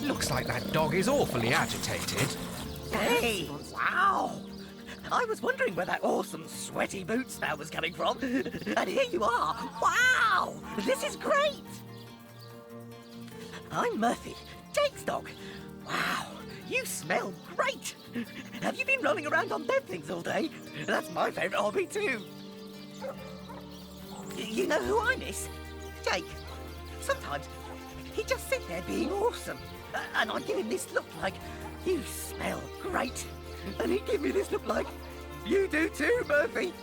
Looks like that dog is awfully agitated. Hey! Wow! I was wondering where that awesome sweaty boot smell was coming from. And here you are! Wow! This is great! I'm Murphy, Jake's dog. Wow! You smell great! Have you been rolling around on dead things all day? That's my favourite hobby too. You know who I miss? Jake. Sometimes he'd just sit there being awesome. And I'd give him this look like, you smell great. And he'd give me this look like, you do too, Murphy.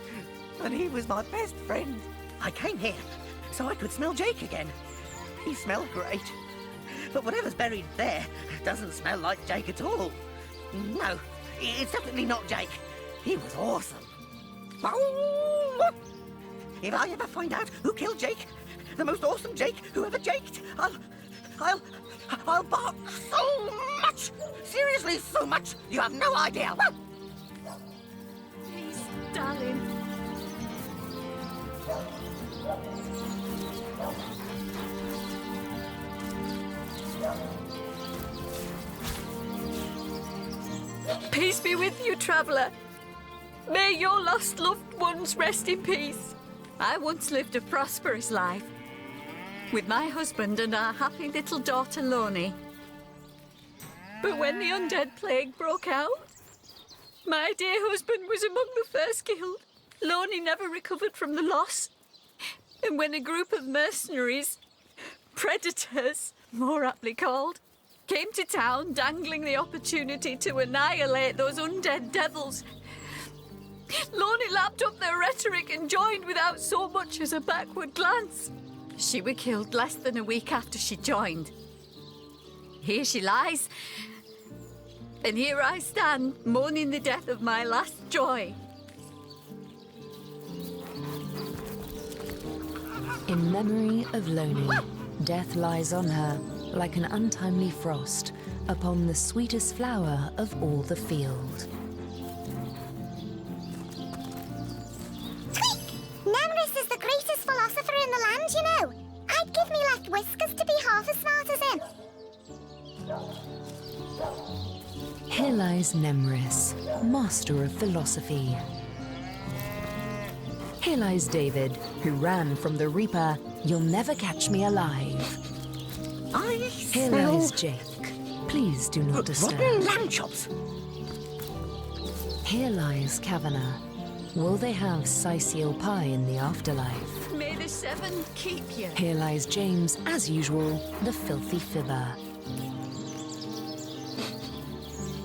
And he was my best friend. I came here so I could smell Jake again. He smelled great. But whatever's buried there doesn't smell like Jake at all. No, it's definitely not Jake. He was awesome. If I ever find out who killed Jake, the most awesome Jake who ever jaked, I'll bark so much! Seriously, so much! You have no idea! Please, darling. Peace be with you, traveller. May your lost loved ones rest in peace. I once lived a prosperous life with my husband and our happy little daughter, Loney. But when the undead plague broke out, my dear husband was among the first killed. Loney never recovered from the loss. And when a group of mercenaries, predators, more aptly called, came to town dangling the opportunity to annihilate those undead devils, Loney lapped up their rhetoric and joined without so much as a backward glance. She was killed less than a week after she joined. Here she lies, and here I stand, mourning the death of my last joy. In memory of Loney, death lies on her like an untimely frost upon the sweetest flower of all the field. Nemrys is the greatest philosopher in the land, you know. I'd give me left whiskers to be half as smart as him. Here lies Nemrys, master of philosophy. Here lies David, who ran from the Reaper, "You'll never catch me alive." Here lies Jake. Please do not disturb. Rotten lamb chops. Here lies Kavanagh. Will they have Sicil pie in the afterlife? May the seven keep you. Here lies James, as usual, the filthy fibber.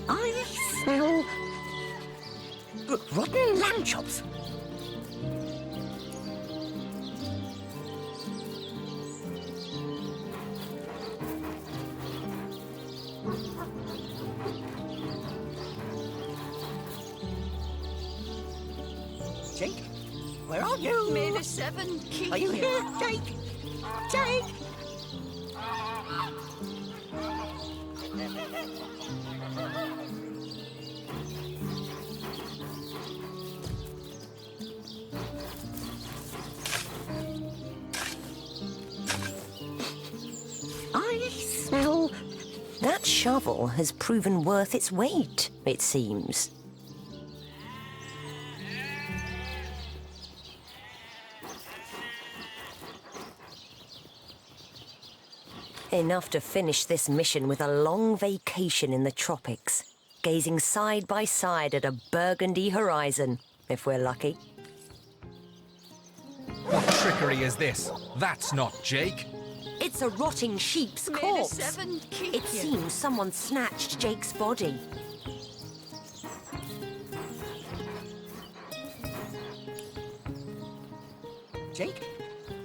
I smell rotten lamb chops. Jake, where are you? May the seven keep Are you here, Jake? Jake! I smell... That shovel has proven worth its weight, it seems. Enough to finish this mission with a long vacation in the tropics, gazing side by side at a burgundy horizon, if we're lucky. What trickery is this? That's not Jake. It's a rotting sheep's May the corpse. seven keep It you. seems someone snatched Jake's body. Jake,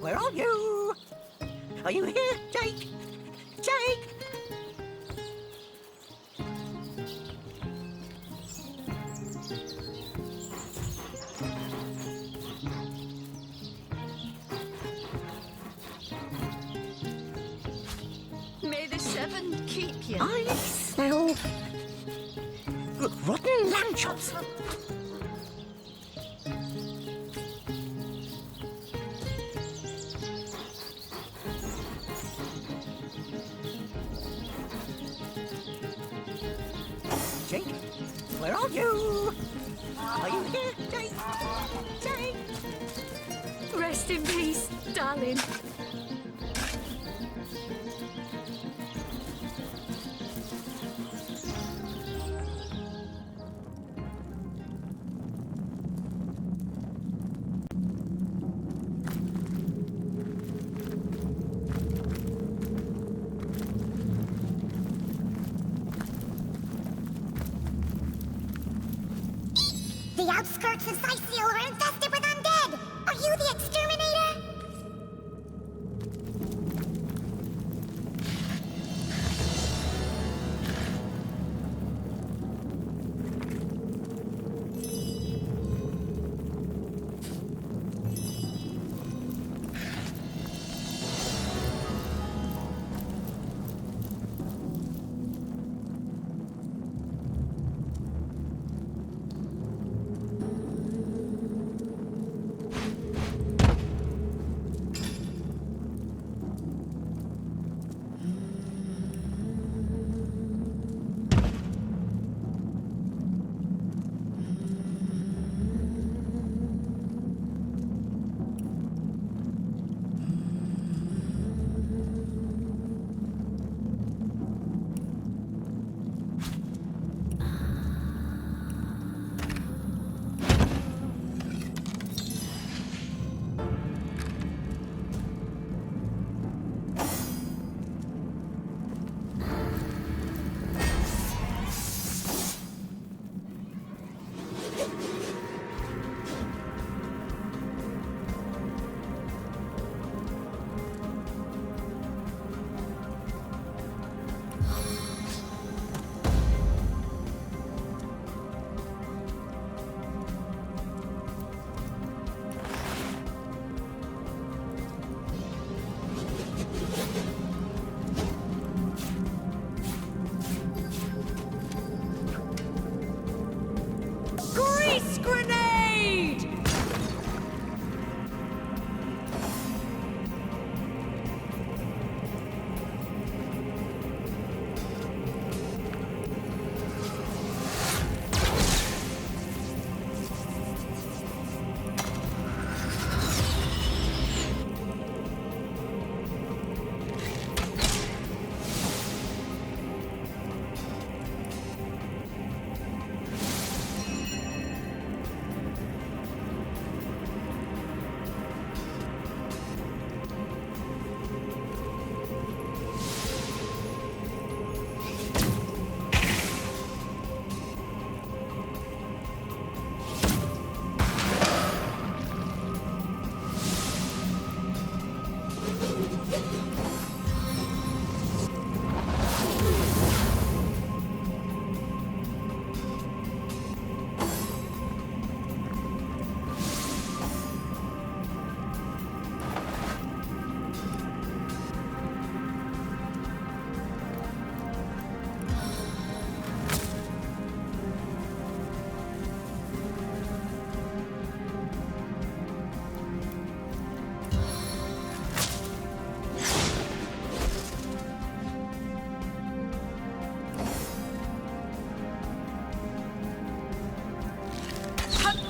where are you? Are you here, Jake? Jake! May the seven keep you. I smell rotten lamb chops. you. Are you here, Jake? Jake? Rest in peace, darling. The outskirts of Syceal are infested with undead! Are you the exterminator? Grease grenade!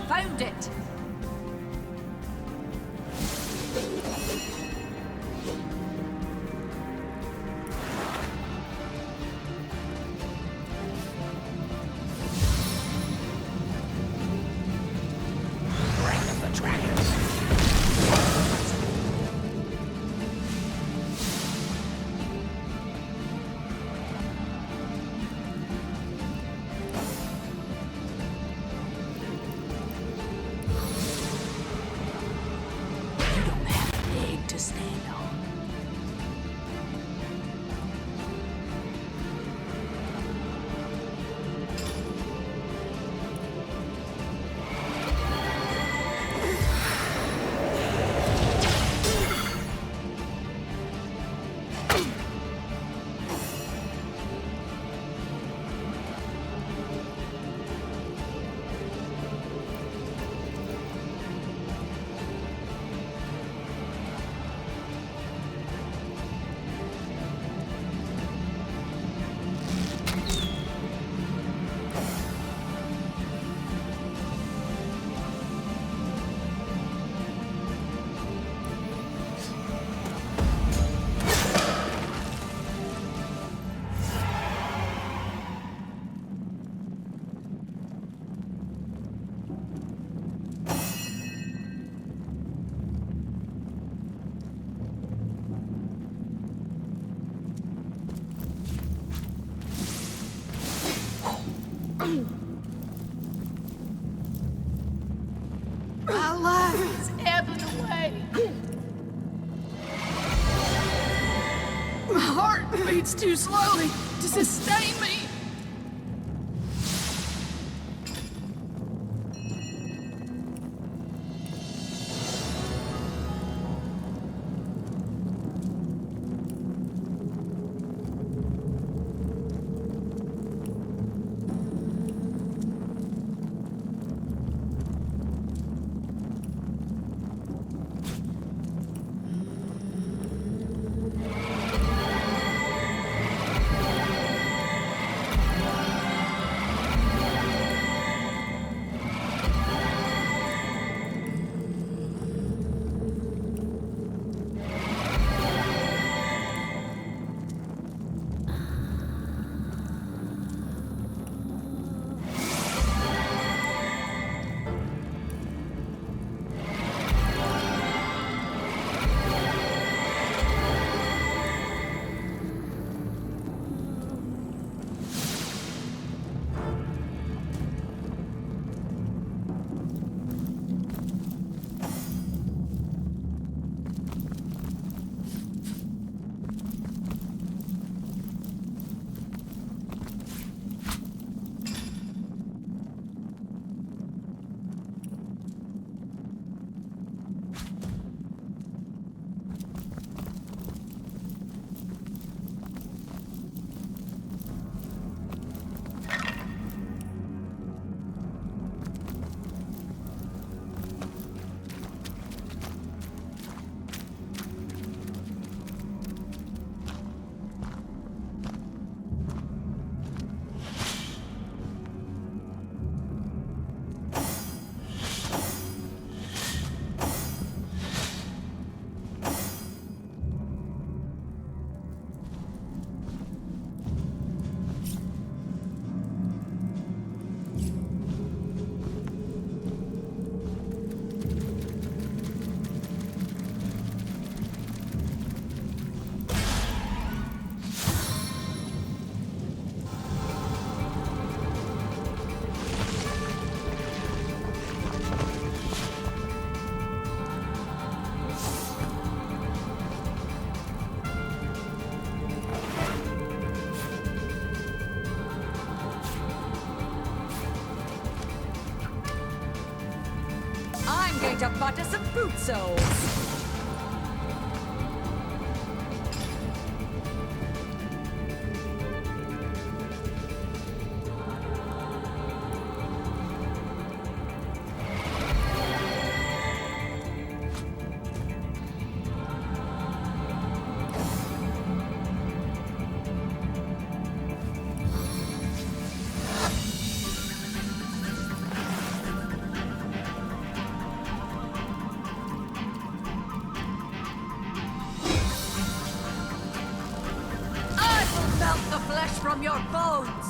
Found it! Wrath of the dragons. is ebbing away. My heart beats too slowly to sustain me. I'm going to butter some fruit soles. Melt the flesh from your bones!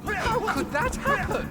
How could that happen?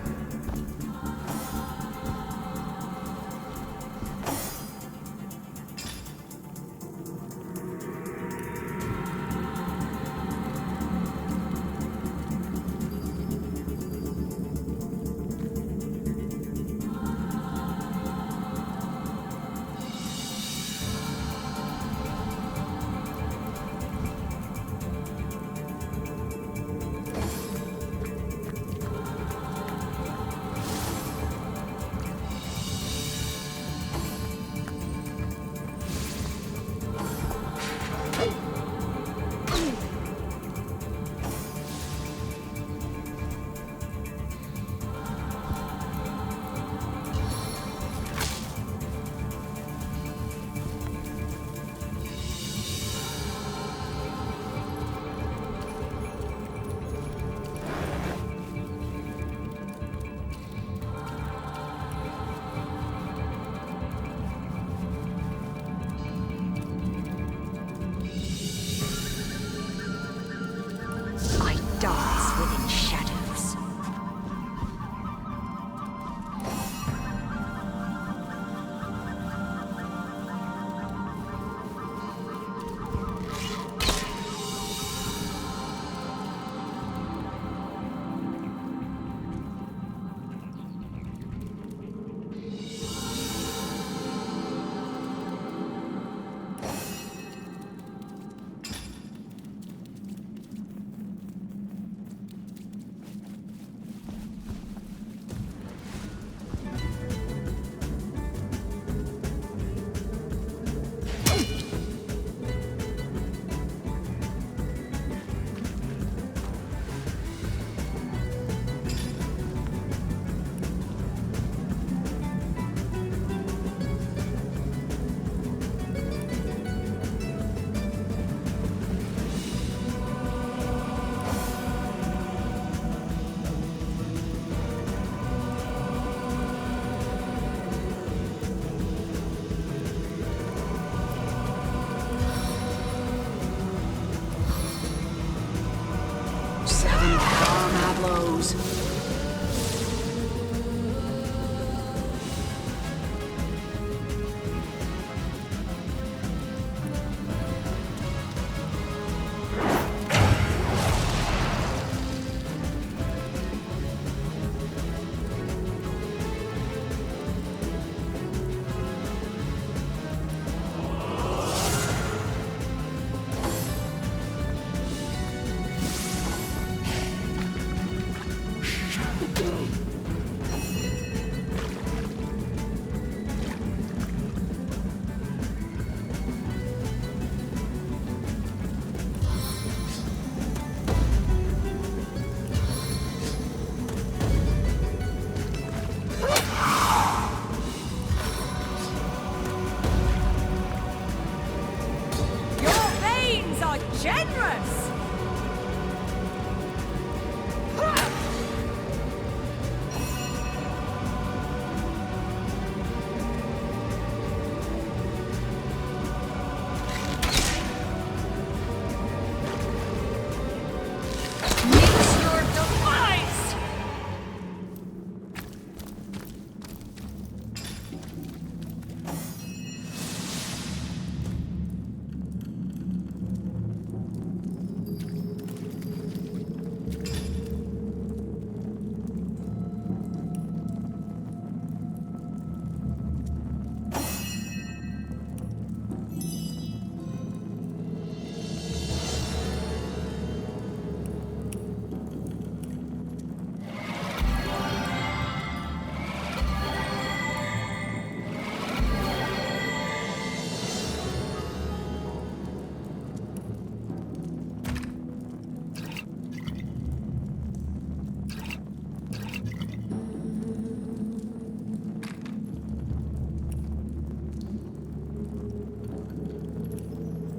blows. Generous! Meet your demise!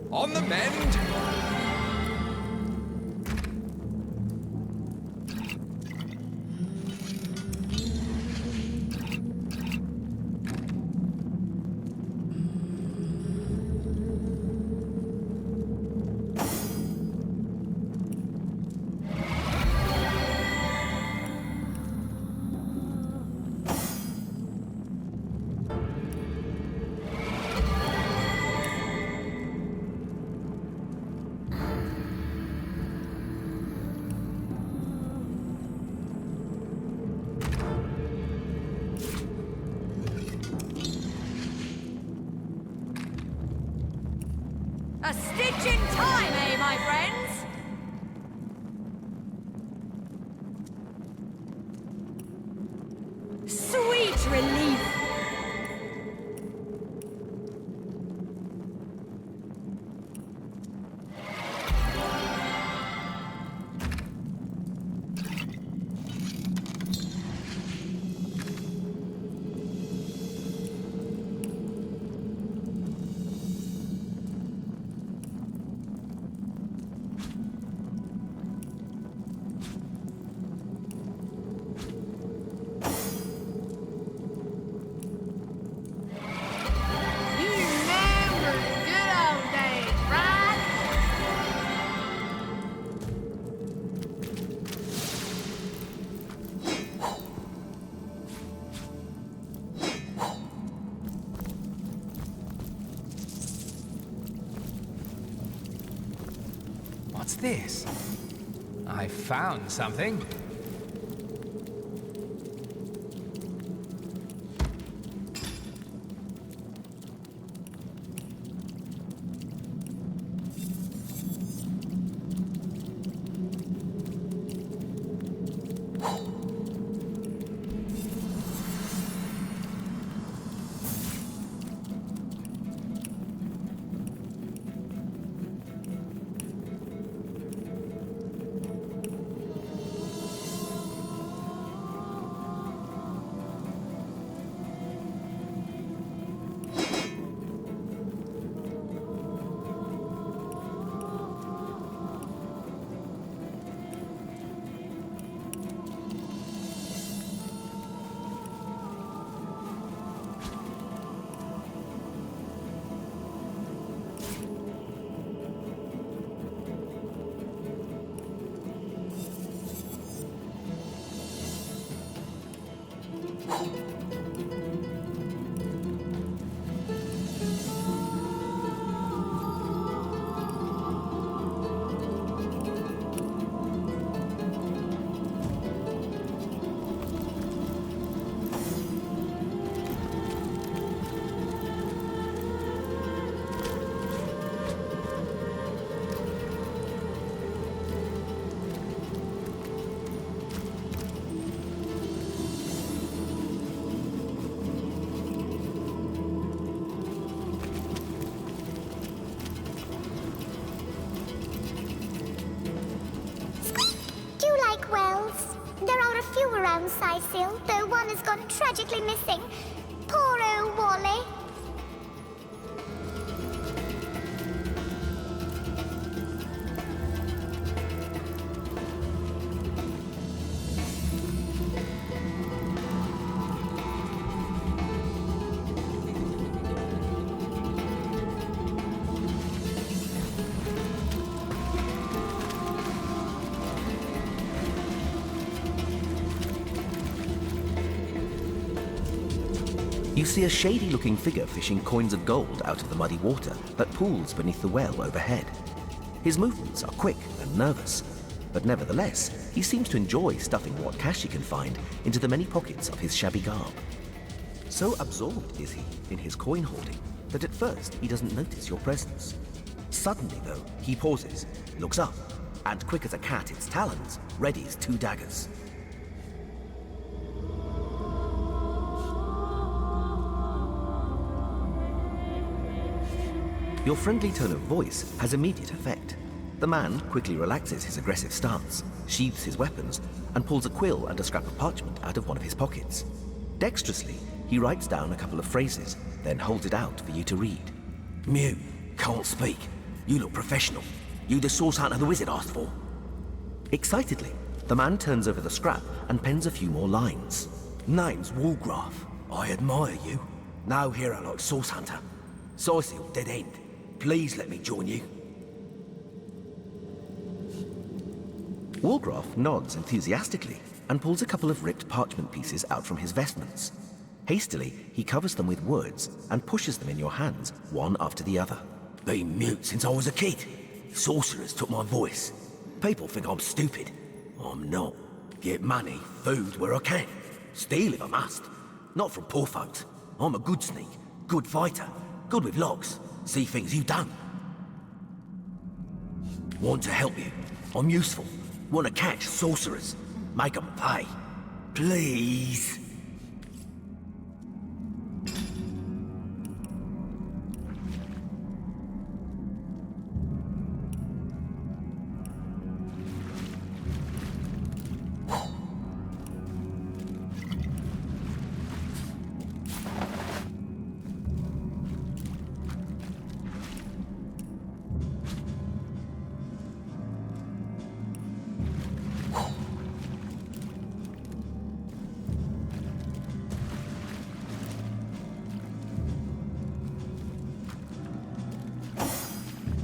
On the mend! A stitch in time, eh, my friends? Sweet relief! What's this? I found something. around Sicil, though one has gone tragically missing. Poor old Wally. You see a shady-looking figure fishing coins of gold out of the muddy water that pools beneath the well overhead. His movements are quick and nervous, but nevertheless, he seems to enjoy stuffing what cash he can find into the many pockets of his shabby garb. So absorbed is he in his coin hoarding that at first he doesn't notice your presence. Suddenly, though, he pauses, looks up, and quick as a cat its talons, readies 2 daggers. Your friendly tone of voice has immediate effect. The man quickly relaxes his aggressive stance, sheathes his weapons, and pulls a quill and a scrap of parchment out of one of his pockets. Dexterously, he writes down a couple of phrases, then holds it out for you to read. Mute, can't speak. You look professional. You the source hunter the wizard asked for. Excitedly, the man turns over the scrap and pens a few more lines. Name's Walgraf. I admire you. No hero like source hunter. Sicil, dead end. Please let me join you. Walgraf nods enthusiastically and pulls a couple of ripped parchment pieces out from his vestments. Hastily, he covers them with words and pushes them in your hands, one after the other. Been mute since I was a kid. Sorcerers took my voice. People think I'm stupid. I'm not. Get money, food where I can. Steal if I must. Not from poor folks. I'm a good sneak, good fighter, good with locks. See things you've done. Want to help you. I'm useful. Want to catch sorcerers. Make them pay. Please.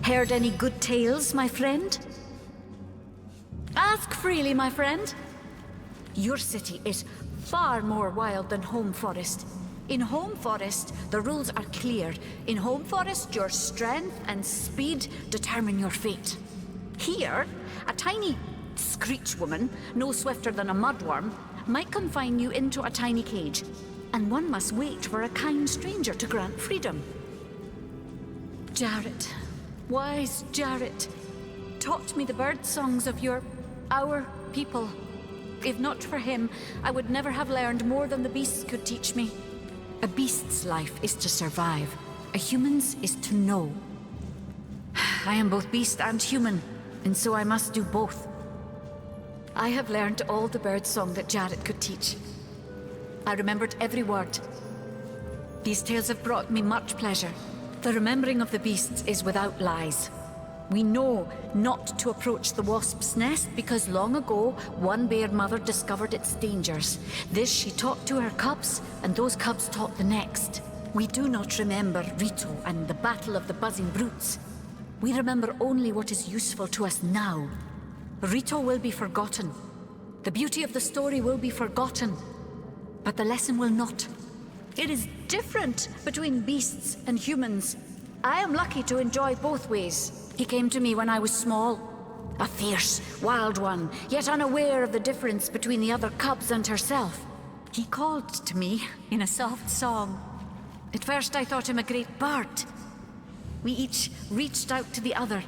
Heard any good tales, my friend? Ask freely, my friend. Your city is far more wild than Home Forest. In Home Forest, the rules are clear. In Home Forest, your strength and speed determine your fate. Here, a tiny screech woman, no swifter than a mudworm, might confine you into a tiny cage, and one must wait for a kind stranger to grant freedom. Jarrett, wise Jarrett, taught me the bird songs of our people. If not for him, I would never have learned more than the beasts could teach me. A beast's life is to survive. A human's is to know. I am both beast and human, and so I must do both. I have learned all the bird song that Jarrett could teach. I remembered every word. These tales have brought me much pleasure. The remembering of the beasts is without lies. We know not to approach the wasp's nest because long ago, one bear mother discovered its dangers. This she taught to her cubs, and those cubs taught the next. We do not remember Rito and the battle of the buzzing brutes. We remember only what is useful to us now. Rito will be forgotten. The beauty of the story will be forgotten, but the lesson will not. It is different between beasts and humans. I am lucky to enjoy both ways. He came to me when I was small. A fierce, wild one, yet unaware of the difference between the other cubs and herself. He called to me in a soft song. At first I thought him a great bird. We each reached out to the other.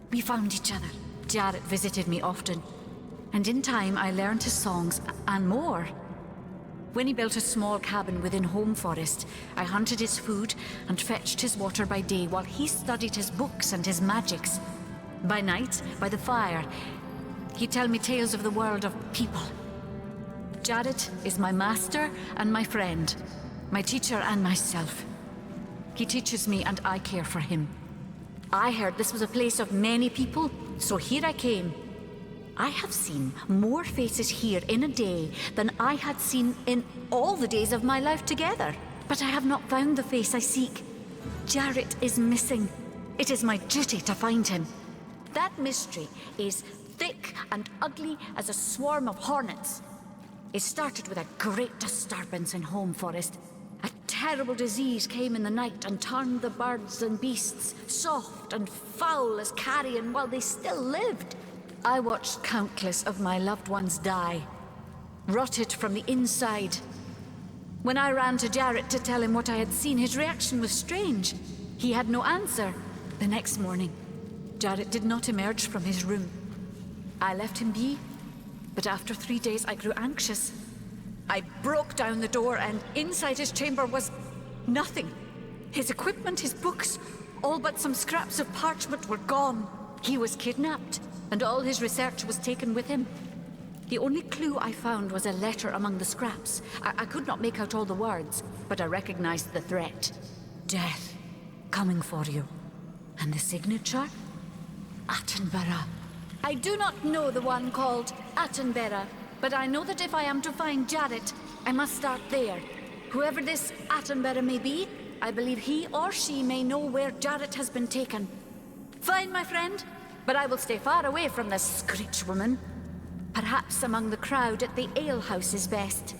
We found each other. Jarrett visited me often, and in time I learned his songs and more. When he built a small cabin within Home Forest, I hunted his food and fetched his water by day while he studied his books and his magics. By night, by the fire, he'd tell me tales of the world of people. Jarrett is my master and my friend, my teacher and myself. He teaches me and I care for him. I heard this was a place of many people, so here I came. I have seen more faces here in a day than I had seen in all the days of my life together. But I have not found the face I seek. Jarrett is missing. It is my duty to find him. That mystery is thick and ugly as a swarm of hornets. It started with a great disturbance in Home Forest. A terrible disease came in the night and turned the birds and beasts soft and foul as carrion while they still lived. I watched countless of my loved ones die, rotted from the inside. When I ran to Jarrett to tell him what I had seen, his reaction was strange. He had no answer. The next morning, Jarrett did not emerge from his room. I left him be, but after 3 days I grew anxious. I broke down the door and inside his chamber was nothing. His equipment, his books, all but some scraps of parchment were gone. He was kidnapped, and all his research was taken with him. The only clue I found was a letter among the scraps. I could not make out all the words, but I recognized the threat. Death, coming for you. And the signature? Attenborough. I do not know the one called Attenborough, but I know that if I am to find Jarrett, I must start there. Whoever this Attenborough may be, I believe he or she may know where Jarrett has been taken. Fine, my friend, but I will stay far away from the Screech woman. Perhaps among the crowd at the alehouse is best.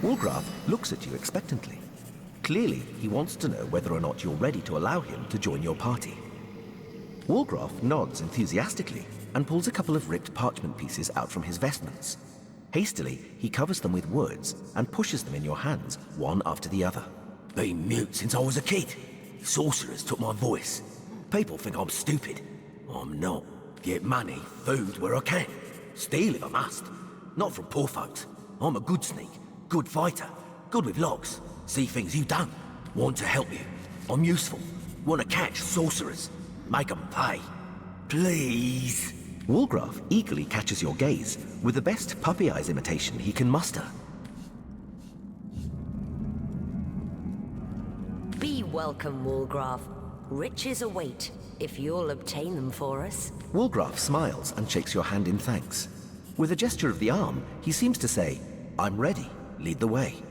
Woolgraf looks at you expectantly. Clearly, he wants to know whether or not you're ready to allow him to join your party. Woolgraf nods enthusiastically and pulls a couple of ripped parchment pieces out from his vestments. Hastily, he covers them with words and pushes them in your hands, one after the other. Been mute since I was a kid. Sorcerers took my voice. People think I'm stupid. I'm not. Get money, food where I can. Steal if I must. Not from poor folks. I'm a good sneak, good fighter, good with locks. See things you don't. Want to help you. I'm useful. Want to catch sorcerers. Make 'em pay. Please. Woolgraf eagerly catches your gaze with the best puppy eyes imitation he can muster. Be welcome, Woolgraf. Riches await, if you'll obtain them for us. Woolgraf smiles and shakes your hand in thanks. With a gesture of the arm, he seems to say, "I'm ready. Lead the way."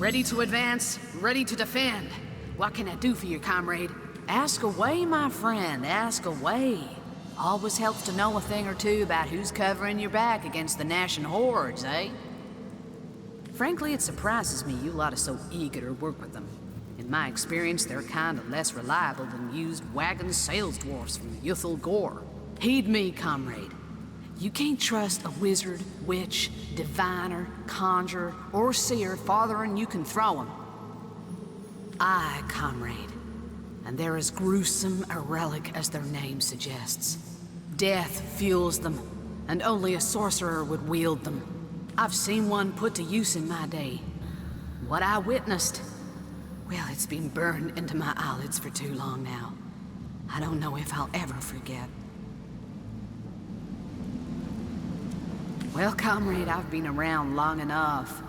Ready to advance, ready to defend. What can I do for you, comrade? Ask away, my friend, ask away. Always helps to know a thing or two about who's covering your back against the gnashing hordes, eh? Frankly, it surprises me you lot are so eager to work with them. In my experience, they're kind of less reliable than used wagon sales dwarfs from Yuthel Gore. Heed me, comrade. You can't trust a wizard, witch, diviner, conjurer, or seer farther than you can throw 'em. Aye, comrade. And they're as gruesome a relic as their name suggests. Death fuels them, and only a sorcerer would wield them. I've seen one put to use in my day. What I witnessed, well, it's been burned into my eyelids for too long now. I don't know if I'll ever forget. Well, comrade, I've been around long enough,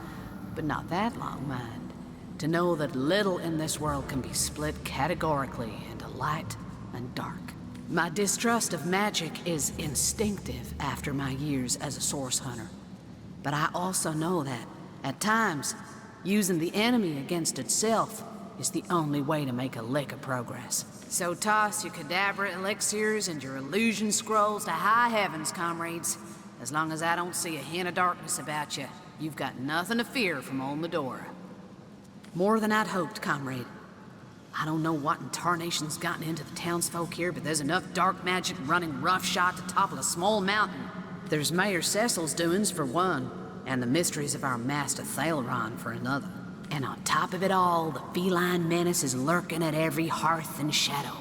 but not that long, mind, to know that little in this world can be split categorically into light and dark. My distrust of magic is instinctive after my years as a source hunter. But I also know that, at times, using the enemy against itself is the only way to make a lick of progress. So toss your cadabra elixirs and your illusion scrolls to high heavens, comrades. As long as I don't see a hint of darkness about you, you've got nothing to fear from old Medora. More than I'd hoped, comrade. I don't know what in tarnation's gotten into the townsfolk here, but there's enough dark magic running roughshod to topple a small mountain. There's Mayor Cecil's doings for one, and the mysteries of our master Thaleron for another. And on top of it all, the feline menace is lurking at every hearth and shadow.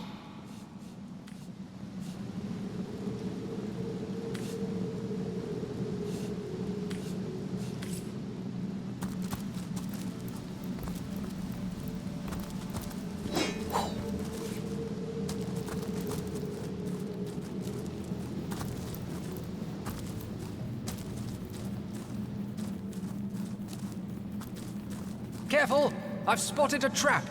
Careful! I've spotted a trap!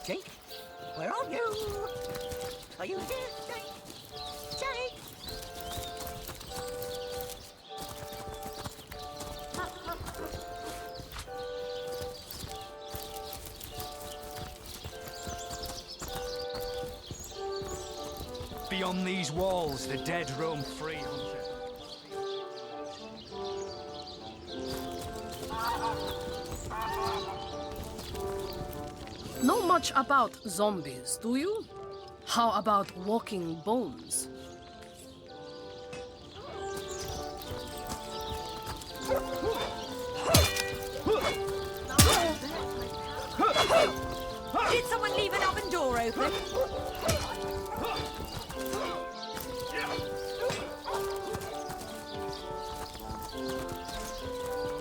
Jake, where are you? Are you here, Jake? Jake! Be Beyond these walls, the dead roam free, Hunter. Know much about zombies, do you? How about walking bones? Did someone leave an oven door open?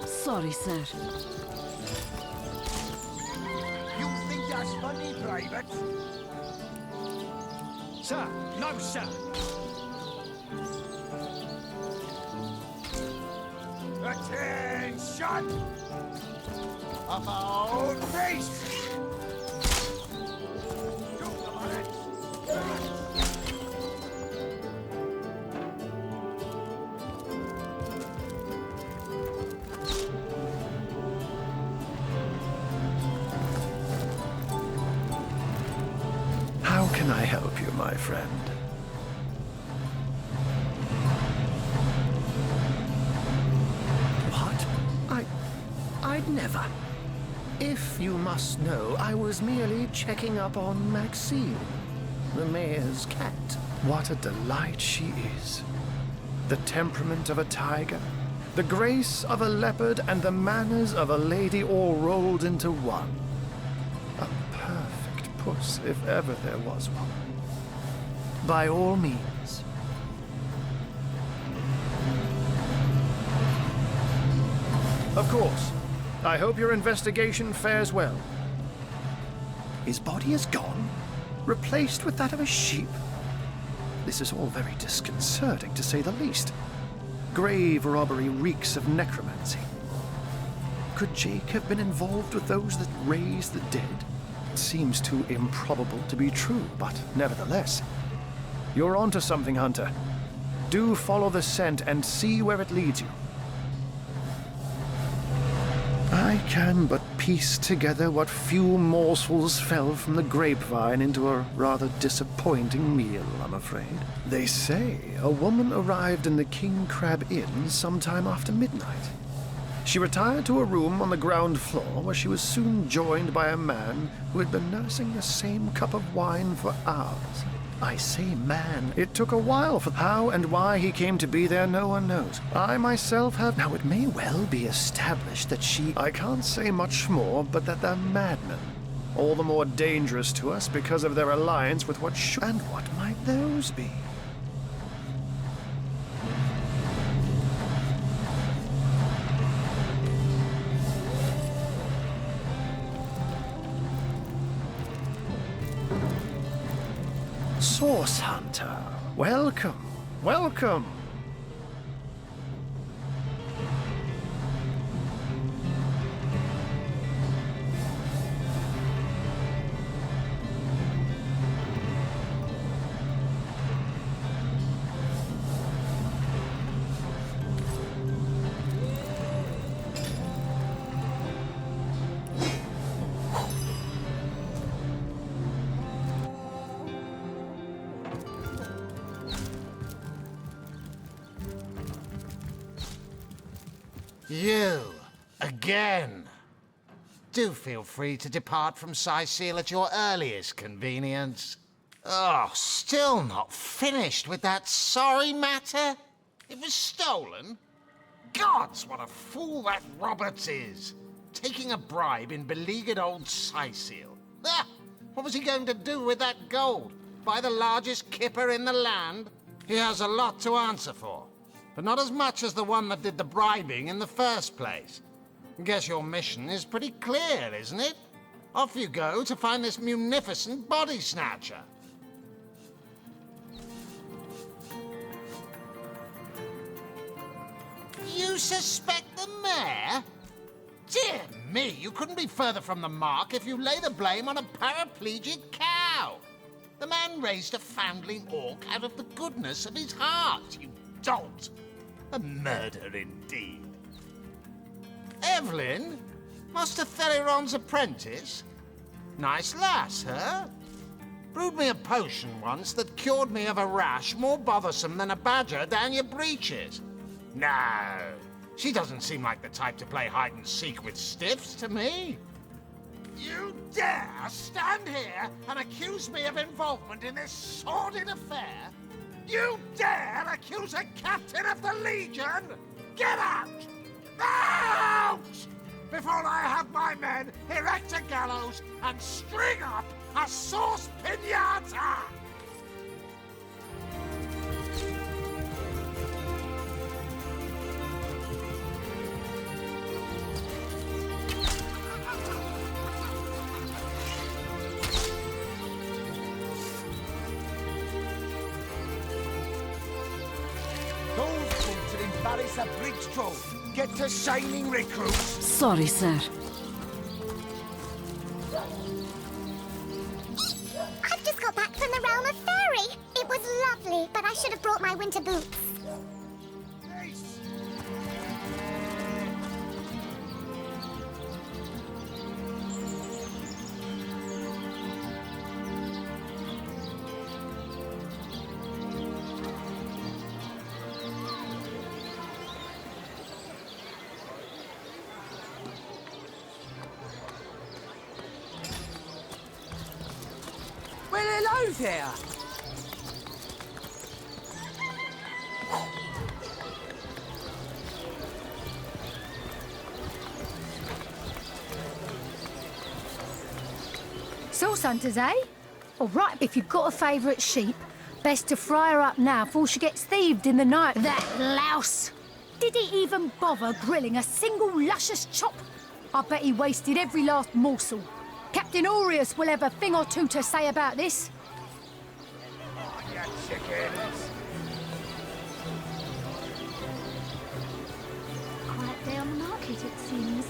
Sorry, sir. You think that's funny, Private? Sir, no, sir. Attention! About face! How can I help you, my friend? What? I'd never. If you must know, I was merely checking up on Maxine, the mayor's cat. What a delight she is. The temperament of a tiger, the grace of a leopard, and the manners of a lady all rolled into one. A perfect puss, if ever there was one. By all means. Of course. I hope your investigation fares well. His body is gone, replaced with that of a sheep. This is all very disconcerting, to say the least. Grave robbery reeks of necromancy. Could Jake have been involved with those that raise the dead? It seems too improbable to be true, but nevertheless. You're onto something, Hunter. Do follow the scent and see where it leads you. I can but piece together what few morsels fell from the grapevine into a rather disappointing meal, I'm afraid. They say a woman arrived in the King Crab Inn sometime after midnight. She retired to a room on the ground floor where she was soon joined by a man who had been nursing the same cup of wine for hours. I say man. It took a while for how and why he came to be there, no one knows. I myself have... Now, it may well be established that she... I can't say much more, but that they're madmen. All the more dangerous to us because of their alliance with what should... And what might those be? Source Hunter, welcome, welcome. You, again. Do feel free to depart from Seal at your earliest convenience. Oh, still not finished with that sorry matter? It was stolen? Gods, what a fool that Roberts is. Taking a bribe in beleaguered old Seal. Ah, what was he going to do with that gold? Buy the largest kipper in the land? He has a lot to answer for. But not as much as the one that did the bribing in the first place. Guess your mission is pretty clear, isn't it? Off you go to find this munificent body snatcher. You suspect the mayor? Dear me, you couldn't be further from the mark if you lay the blame on a paraplegic cow. The man raised a foundling orc out of the goodness of his heart, you dolt. A murder indeed. Evelyn? Master Theriron's apprentice? Nice lass, huh? Brewed me a potion once that cured me of a rash more bothersome than a badger down your breeches. No, she doesn't seem like the type to play hide and seek with stiffs to me. You dare stand here and accuse me of involvement in this sordid affair? You dare accuse a captain of the Legion? Get out! Out! Before I have my men erect a gallows and string up a sauce pinata! Those folks that embarrass a bridge troll get to shining recruits. Sorry, sir. I've just got back from the realm of fairy. It was lovely, but I should have brought my winter boots. Well, hello there. Sauce hunters, eh? All right, if you've got a favourite sheep, best to fry her up now before she gets thieved in the night. That louse! Did he even bother grilling a single luscious chop? I bet he wasted every last morsel. Captain Aureus will have a thing or two to say about this. You chickens. Quiet day on the market, it seems.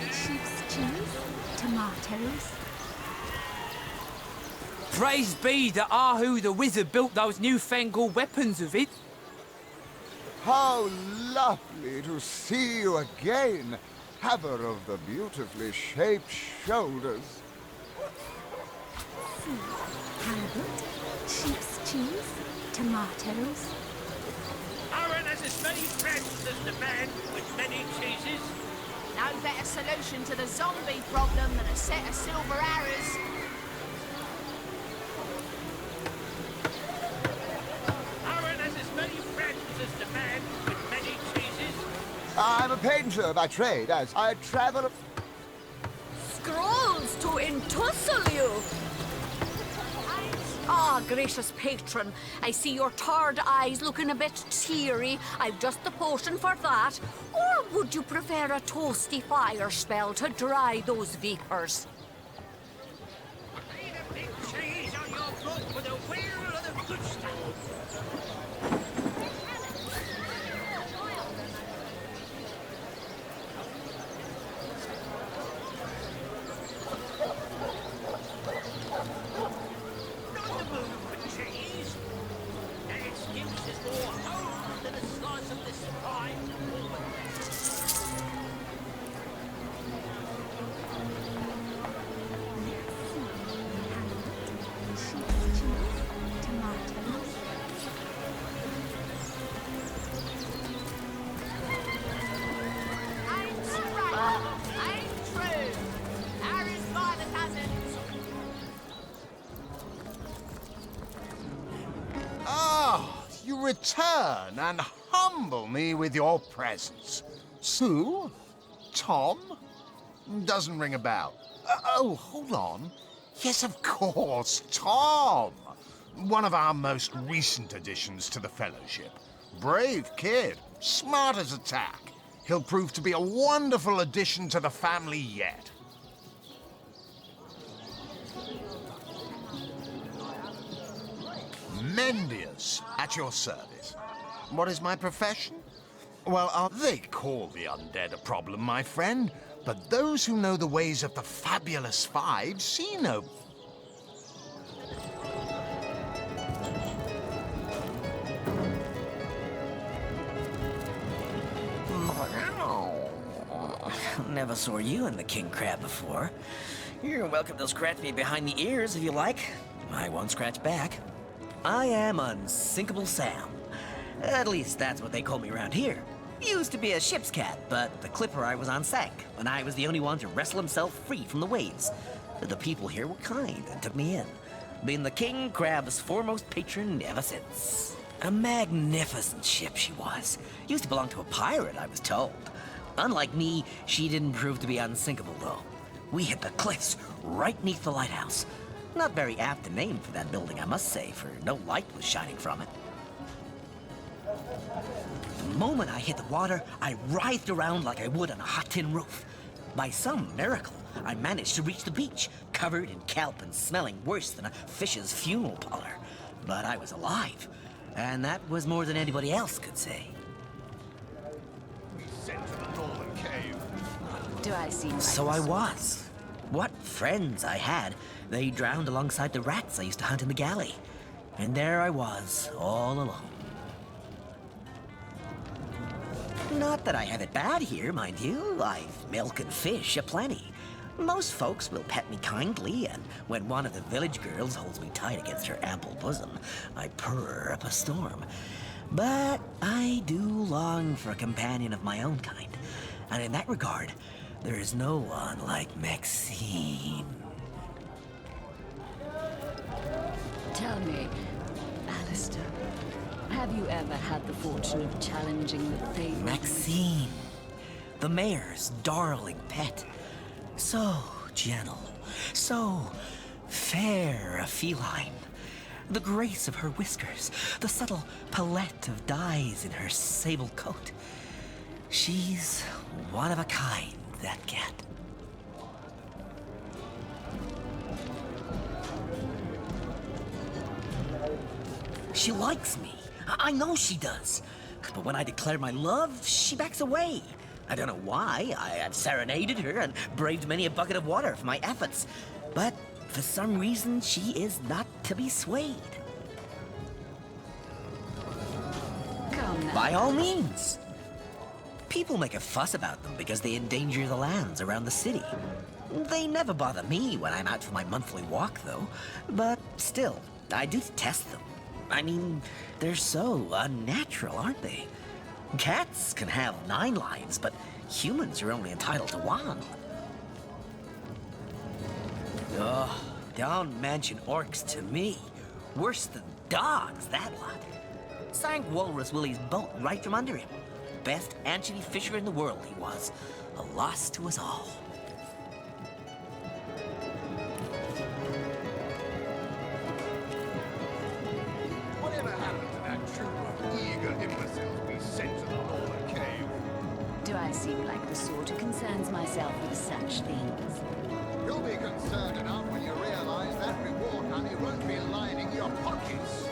Sheep's cheese, tomatoes. Praise be that Ahu the wizard built those newfangled weapons of it. How lovely to see you again, haver of the beautifully shaped shoulders. Halibut, sheep's cheese, tomatoes. Aaron has as many friends as the man with many cheeses. No better solution to the zombie problem than a set of silver arrows. Aaron has as many friends as the man with many cheeses. I'm a painter by trade, as I travel... Scrolls to entussle you! Ah, gracious patron, I see your tired eyes looking a bit teary. I've just the potion for that. Or would you prefer a toasty fire spell to dry those vapours? Need a big cheese on your book with a wheel of the good stuff. Return and humble me with your presence. Sue? Tom? Doesn't ring a bell. Oh, hold on. Yes, of course, Tom. One of our most recent additions to the Fellowship. Brave kid, smart as a tack. He'll prove to be a wonderful addition to the family yet. Mendius, at your service. What is my profession? Well, they call the undead a problem, my friend, but those who know the ways of the fabulous five see no... Never saw you in the king crab before. You're welcome to scratch me behind the ears if you like. I won't scratch back. I am Unsinkable Sam. At least that's what they call me around here. Used to be a ship's cat, but the clipper I was on sank, and I was the only one to wrestle himself free from the waves. The people here were kind and took me in, being the king crab's foremost patron ever since. A magnificent ship she was. Used to belong to a pirate, I was told. Unlike me, she didn't prove to be unsinkable, though. We hit the cliffs right neath the lighthouse. Not very apt a name for that building, I must say, for no light was shining from it. The moment I hit the water, I writhed around like I would on a hot tin roof. By some miracle, I managed to reach the beach, covered in kelp and smelling worse than a fish's funeral parlor. But I was alive, and that was more than anybody else could say. We sent to the northern cave. Do I seem like So I was. What friends I had. They drowned alongside the rats I used to hunt in the galley. And there I was, all alone. Not that I have it bad here, mind you. I've milk and fish aplenty. Most folks will pet me kindly, and when one of the village girls holds me tight against her ample bosom, I purr up a storm. But I do long for a companion of my own kind, and in that regard, there is no one like Maxine. Tell me, Alistair, have you ever had the fortune of challenging the fate? Maxine, the mayor's darling pet. So gentle, so fair a feline. The grace of her whiskers, the subtle palette of dyes in her sable coat. She's one of a kind, that cat. She likes me. I know she does. But when I declare my love, she backs away. I don't know why. I have serenaded her and braved many a bucket of water for my efforts. But for some reason, she is not to be swayed. Come now. By all means. People make a fuss about them because they endanger the lands around the city. They never bother me when I'm out for my monthly walk, though. But still, I do detest them. I mean, they're so unnatural, aren't they? Cats can have 9 lives, but humans are only entitled to 1. Ugh, don't mention orcs to me. Worse than dogs, that lot. Sank Walrus Willie's boat right from under him. Best anchovy fisher in the world he was. A loss to us all. Whatever happened to that troop of eager imbeciles we sent to the northern cave? Do I seem like the sort who concerns myself with such things? You'll be concerned enough when you realize that reward money won't be lining your pockets.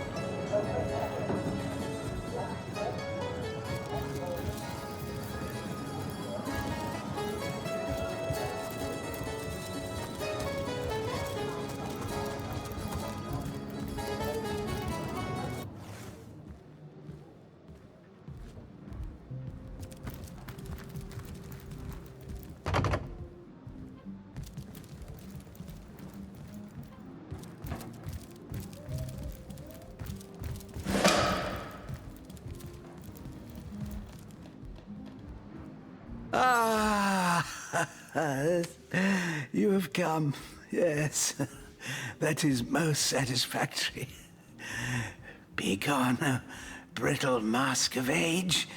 You have come, yes. That is most satisfactory. Begone, brittle mask of age.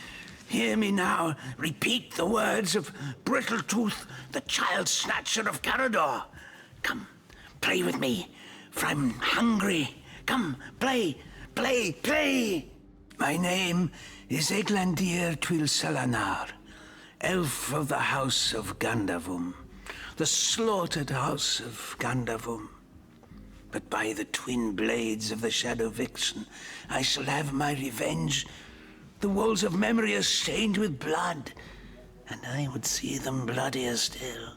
Hear me now repeat the words of Brittletooth, the child snatcher of Carador. Come, play with me, for I'm hungry. Come, play, play, play! My name is Eglandir Twyl Selanar, elf of the house of Gandavum, the slaughtered house of Gandavum. But by the twin blades of the Shadow Vixen, I shall have my revenge. The walls of memory are stained with blood, and I would see them bloodier still.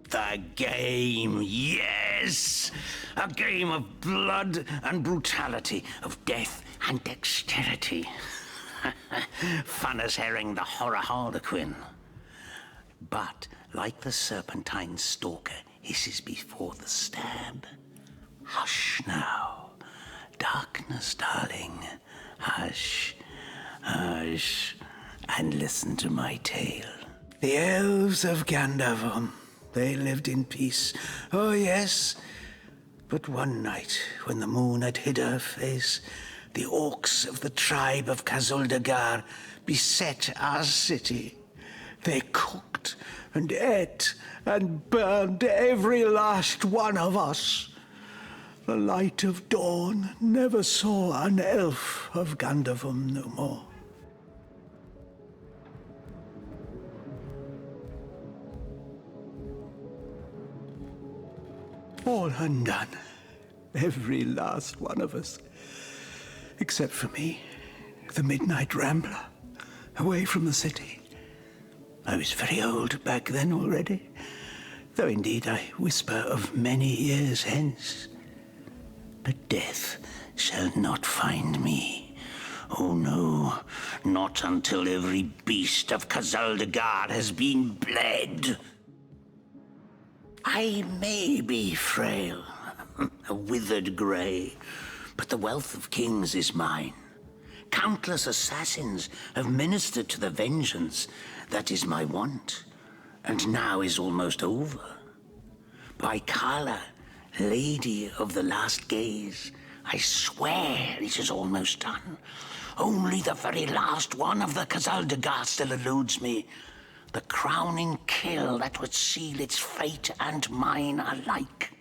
The game, yes! A game of blood and brutality, of death and dexterity. Fun as herring the horror harlequin. But like the serpentine stalker hisses before the stab. Hush now. Darkness, darling. Hush, hush, and listen to my tale. The elves of Gandavon, they lived in peace. Oh, yes. But one night, when the moon had hid her face, the orcs of the tribe of Kazuldagar beset our city. They cooked and ate and burned every last one of us. The light of dawn never saw an elf of Gandavon no more. All undone. Every last one of us. Except for me, the midnight rambler, away from the city. I was very old back then already, though indeed I whisper of many years hence. But death shall not find me. Oh no, not until every beast of Kazuldagar has been bled. I may be frail, a withered grey, but the wealth of kings is mine. Countless assassins have ministered to the vengeance that is my want, and now is almost over. By Kala, Lady of the Last Gaze, I swear it is almost done. Only the very last one of the Kazuldagar still eludes me. The crowning kill that would seal its fate and mine alike.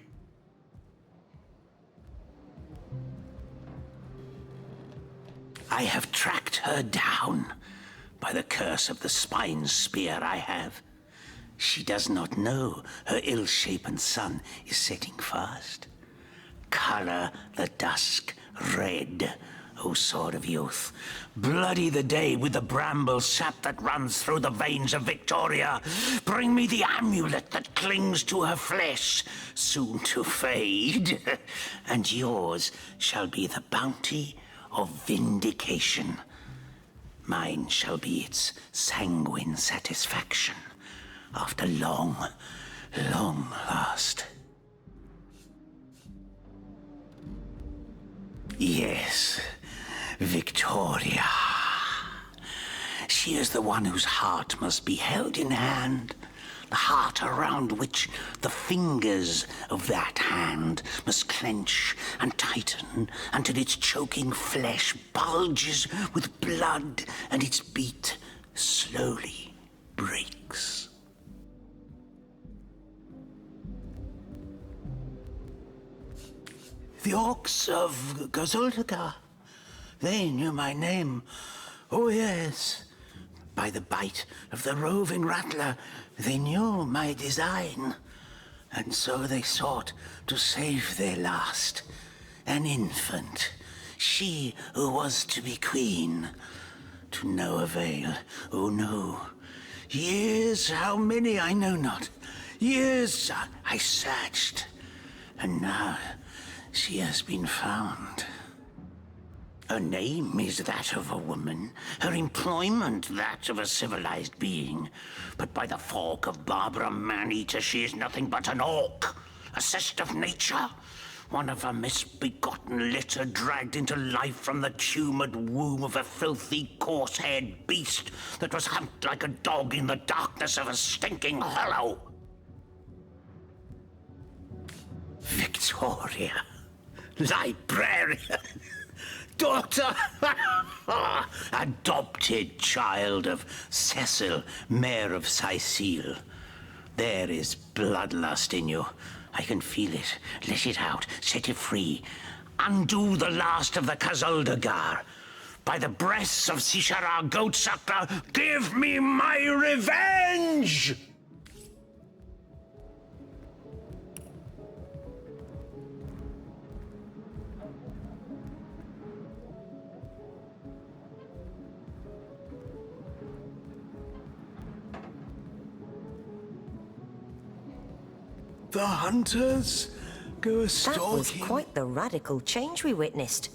I have tracked her down by the curse of the spine spear I have. She does not know her ill-shapen sun is setting fast. Color the dusk red, O sword of youth. Bloody the day with the bramble sap that runs through the veins of Victoria. Bring me the amulet that clings to her flesh, soon to fade. And yours shall be the bounty of vindication. Mine shall be its sanguine satisfaction after long, long last. Yes, Victoria. She is the one whose heart must be held in hand. The heart around which the fingers of that hand must clench and tighten until its choking flesh bulges with blood and its beat slowly breaks. The orcs of Kazuldagar, they knew my name. Oh yes, by the bite of the roving rattler, they knew my design. And so they sought to save their last, an infant, she who was to be queen. To no avail, oh no. Years, how many I know not. Years I searched, and now she has been found. Her name is that of a woman, her employment that of a civilized being. But by the fork of Barbara Man-Eater, she is nothing but an orc, a cyst of nature, one of a misbegotten litter dragged into life from the tumoured womb of a filthy, coarse-haired beast that was humped like a dog in the darkness of a stinking hollow. Victoria, librarian, daughter, adopted child of Cecil, Mayor of Sicile. There is bloodlust in you. I can feel it. Let it out. Set it free. Undo the last of the Kazuldagar. By the breasts of Sishara Goatsucker, give me my revenge! The hunters go a-stalking. That was quite the radical change we witnessed.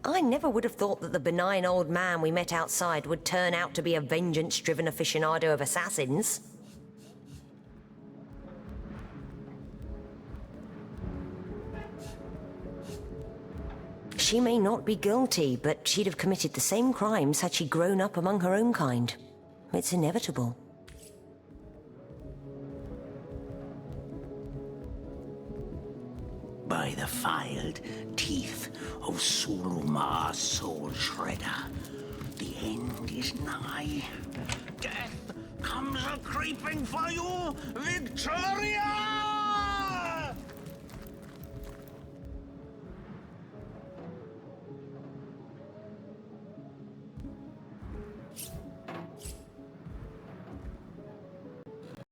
I never would have thought that the benign old man we met outside would turn out to be a vengeance-driven aficionado of assassins. She may not be guilty, but she'd have committed the same crimes had she grown up among her own kind. It's inevitable. By the filed teeth of Suruma Soul Shredder, the end is nigh. Death comes a-creeping for you, Victor!